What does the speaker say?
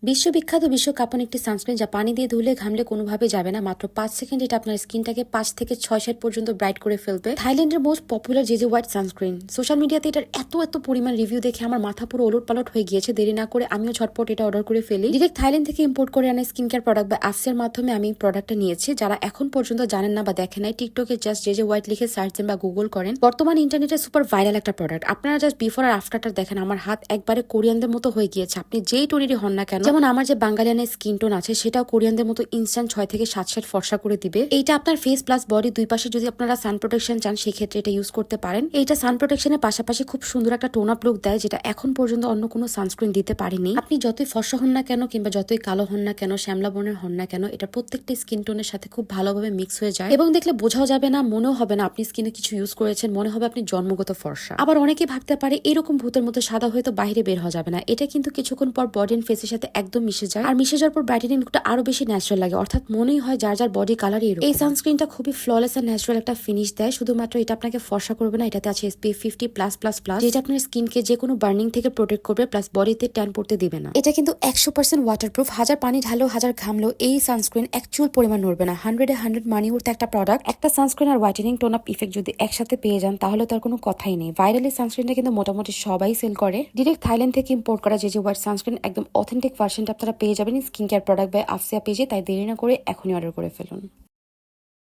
বিশ্ববিখ্যাত বিশ্ব কাঁপানো একটি সানস্ক্রিন যা পানি দিয়ে ধুলে ঘামলে কোনোভাবে যাবে না, মাত্র 5 সেকেন্ড এটা আপনার স্কিনটাকে 5 থেকে 6 শেড পর্যন্ত ব্রাইট করে ফেলবে। থাইল্যান্ডের most popular JJ white sunscreen. Social মিডিয়াতে এটার এত পরিমাণ রিভিউ দেখে আমার মাথা পুরো ওলট পালট হয়ে গিয়েছে। দেরি না করে আমিও ঝটপট এটা অর্ডার করে ফেলি। ডিরেক্ট থাইল্যান্ড থেকে ইম্পোর্ট করে আনা স্কিন কেয়ার প্রোডাক্ট বা অ্যাপসের মাধ্যমে আমি প্রোডাক্টটা নিয়েছি। যারা এখন পর্যন্ত জানেন না বা দেখেন নাই, টিকটকে জাস্ট জেজে হোয়াইট লিখে সার্চ দেন বা গুগল করেন। বর্তমান ইন্টারনেটে সুপার ভাইরাল একটা প্রোডাক্ট। আপনারা জাস্ট বিফোর আর আফটারটা দেখেন, আমার হাত একবারে কোরিয়ানদের মতো হয়ে গিয়েছে। আপনি যেই টোনেরই হন না কেন, যেমন আমার যে বাঙালি স্কিন টোন আছে সেটাও কোরিয়ানদের মতো ইনস্ট্যান্ট 6 থেকে 7 শেড ফর্সা করে দিবে। এইটা আপনার ফেস প্লাস বডি দুই পাশে যদি আপনারা সান প্রোটেকশন চান সেক্ষেত্রে এটা ইউজ করতে পারেন। এইটা সান প্রোটেকশনের পাশাপাশি খুব সুন্দর একটা টোন আপ লুক দেয়, যেটা এখন পর্যন্ত অন্য কোনো সানস্ক্রিন দিতে পারেনি। আপনি যতই ফর্সা হন না কেন কিংবা যতই কালো হন না কেন, শ্যামলা বর্ণের হন না কেন, এটা প্রত্যেকটা স্কিন টোনের সাথে খুব ভালোভাবে মিক্স হয়ে যায় এবং দেখলে বোঝাও যাবে না, মনেও হবে না আপনি স্কিনে কিছু ইউজ করেছেন, মনে হবে আপনি জন্মগত ফর্সা। আবার অনেকে ভাবতে পারে এরকম ভূতের মতো সাদা হয়ে তো বাইরে বের হওয়া যাবে না। এটা কিন্তু কিছুক্ষণ পর বডি এন্ড ফেসের সাথে একদম মিশে যায়, আর মিশে যাওয়ার পর ব্রাইটেনিং লুকটা আরো বেশি ন্যাচারাল লাগে, অর্থাৎ মনেই হয় যার যার বডি কালার এরকম। এই সানস্ক্রিনটা খুবই ফ্ললেস আর ন্যাচারাল একটা ফিনিশ দেয়। শুধুমাত্র এটা আপনাকে ফর্সা করবে না, এটাতে আছে SPF 50+++, যেটা আপনার স্কিনকে যে কোনো বার্নিং থেকে প্রোটেক্ট করবে, প্লাস বডিতে ট্যান পড়তে দিবে না। এটা কিন্তু 100% ওয়াটারপ্রুফ। হাজার পানি ঢালেও হাজার ঘামলেও এই সানস্ক্রিন একচুল পরিমাণ নড়বে না। 100-এ 100 মানি উঠতে একটা প্রোডাক্ট। একটা সানস্ক্রিন আর হোয়াইটেনিং টোন আপ ইফেক্ট যদি একসাথে পেয়ে যান তাহলে তার কোনো কথাই নেই। ভাইরালি সানস্ক্রিনটা কিন্তু মোটামুটি সবাই সেল করে। ডিরেক্ট থাইল্যান্ড থেকে ইম্পোর্ট করা জেজে হোয়াইট সানস্ক্রিন একদম অথেন্টিক ভার্সনটা আপনারা পেয়ে যাবেন skin care product by Afsia পেজে। তাই দেরি না করে এখনই অর্ডার করে ফেলুন।